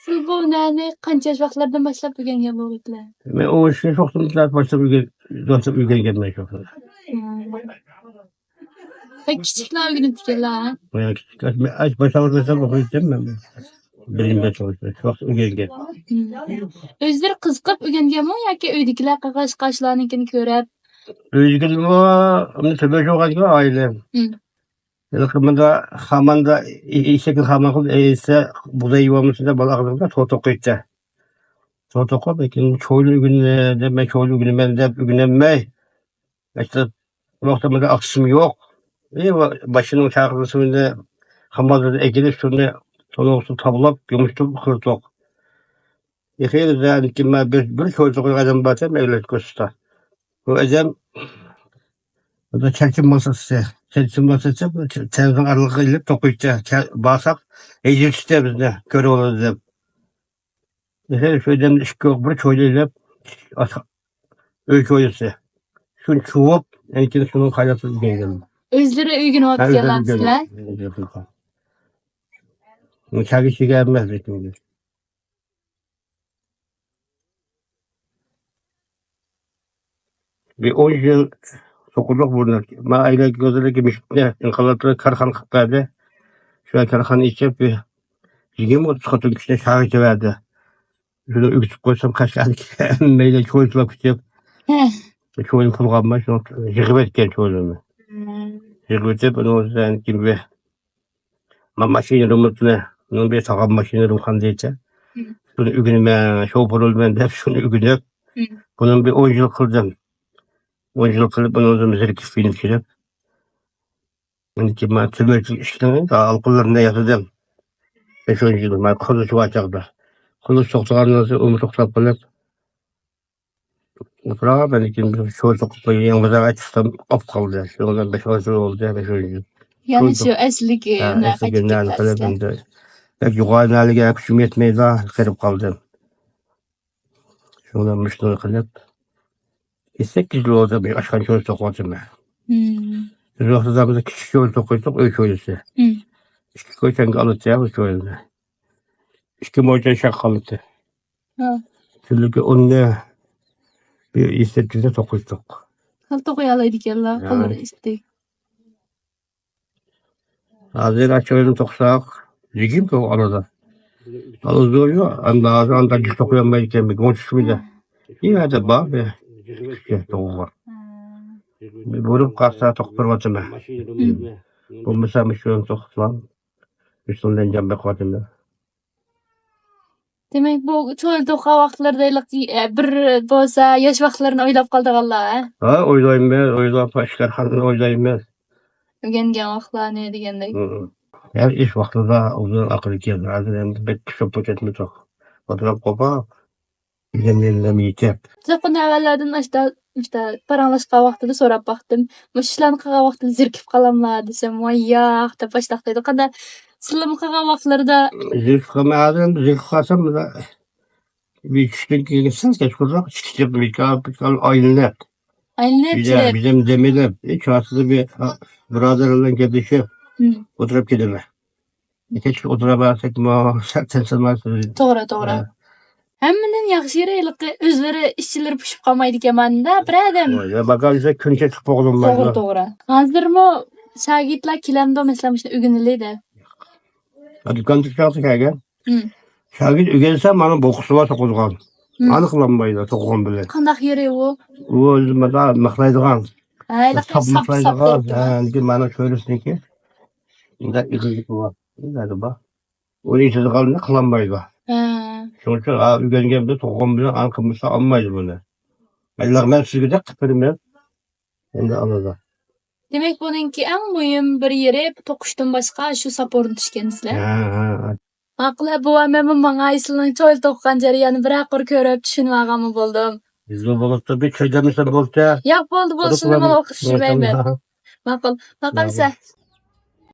Siz bu näni kança wagtlardan başlap öýrengen bolýarlar? Men o işe çoktum başlap öýrengen gelmeye çoktum. Kiçikler öýrenipdirler. Bayağı küçük. Aç başlamadan okuyacağım ben. Bilimde çalışıyor. Çok öýrengen. Özleri kızıkıp öýrengenmi ýa-ki öýdekiler gaş-gaşlarynykini görüp? Öýrengen o, onu tabii çok az aile. Yakında hamanda işe hamakul ise bu da yuvamızda balaklarında totok etti. Totok bekin çoğulu günü de ben çoğulu günü ben de günemme. İşte noktamda aksım yok. Başının çağrısında hamada ekilip sonra olsun tablap yumuştum kırtok. Yıkaydı da ki ben bir çocuk adam batım evlet kosta. Bu adam bu da çekim masası. Çekim masası telefon aralıkıyla tokuyacak. Basak ecil işte bizde köre olur dedim. Mesela şöyle iş yok bir çoğuyla öykü oyası. Şunu çuvup enkini şunun kaynatı geldim. Özleri öýrenip gelýärler. Bu çagışı gelmez bekliyor. Bir 10 yıl sokuluk bunlar. Ma aile gözüyle gitmişler. İnkalatları karhan kıtlardı. Şu an karhanı içip bir 20 katın kişine şahit verdi. Şunu üktüp koysam kaç tane meyle çoğuyla küçüp. Çoğuyla kullanma. Şunu jıgıbet gel çoğuyla. Jıgıbet bunu o yüzden gibi. Ma maşini rumutuna. Bunun bir takım maşini rumkan diyece. Şunu ügünüme, şoporul hep şunu ügünüp. Bunun bir 10 yıl kıldım. 10 yıl kılıp bunu o zaman zirki film çirip. Ben ki ma tümörçük işlerini daha algılarında yaşadım. 5-10 yıl ma kılıç vaçakta. Kılıç soktuğlarınızı umutuk sapılıp. Bırağa ben ki çoğu sokukla yanımıza açtım. Op kaldı. Şundan 5-10 yıl oldu ya 5-10 yıl. Yani şu eslik Eski günlerinde falan ben de. Pek yukarı hale gelip küşüm yetmeyi daha kırıp kaldım. Şundan müşteri kılıp. 8 yıl oldu bir aşkan çoğu sokuğum ben. Yoksa zamanda küçük çoğu sokuğum öykü oyası. İşte koysan kalıtı öykü oyası. İşte moytan şak kalıtı. Çünkü onunla bir istettiğinde sokuğum. Kalta koyalaydık yalla. Kalır istek. Hazır açıyorum toksak. Ligim ki o arada. Alız doğuyor. Anda gül sokuyamayken bir konuşmayla. Yine de bağ ve işte doğu var. Bir vurup kalsa toktur vatımı. Bu mesela mişyon toktulan. Mişyondan can bekvatımda. Demek bu çöl toka wagtlarda bir bolsa yaş wagtlaryny oýlap galdyk Allah. Ha oylayayım ben. Oylap başkar hanını oylayayım ben. Ögengen wagtlar ne digendek. Her iş vaktida uzun akıl geldi. Hazır hem bir kişi paketimi çok. Fotoğraf kopa. Bilemlerim yiyecek. Zakon awallardan işte paranlaşka wagtyda sorap baktım. Muşlan kaga wagtyda zirkip kalamlar desem vayyak da başlaktaydı. Kada sılım kaga wagtlarda Zirk kamadım. Zirk kasam da bir kişiden gelirsen geç kurak. Çıkacak bir kal aynı. aynı Bizim demedim. Hiç aslında bir brother'la gelişi. Oturup gideme. Hiç oturamazsak mı? Sen sanmazsın. Doğru. Hemminin ýaxşy ýereliki özleri işçileri puşup kalmaydı kemanda bir adam. Ya bakalım künçe çıkıp oğlum var. Doğru. Hazırmı şagitler kilemde mesela işte ügünlüydü. Hadi kantık çaltık aga. Şagit ügensem bana bokusu var tokuzgan. Anıklanmaydı tokuğun bile. Kandak yeri o? O özüme daha mıklaydıgan. Sap mıklaydıgan. Yani bana söylesin ki. İnda ikizlik var. İnda bak. Onu içinde kalınca kılanmaydı. Sonuçta ügengemde tokuğun bile ankımızda almaydı bunu. Allah'ım sizgide kıpırım Şimdi anladım. Demek bununki en mühim bir yeri tokuştan başka şu saporun düşkenizler. Akla bu memnun bana Aysel'in çöl tokan jarayanı bir akır körüp düşünüp ağamı buldum. Biz bu balıkta bir çöydemizden bolsa. Yok boldu şunu bana okuşturmayayım. Makul. Makul ise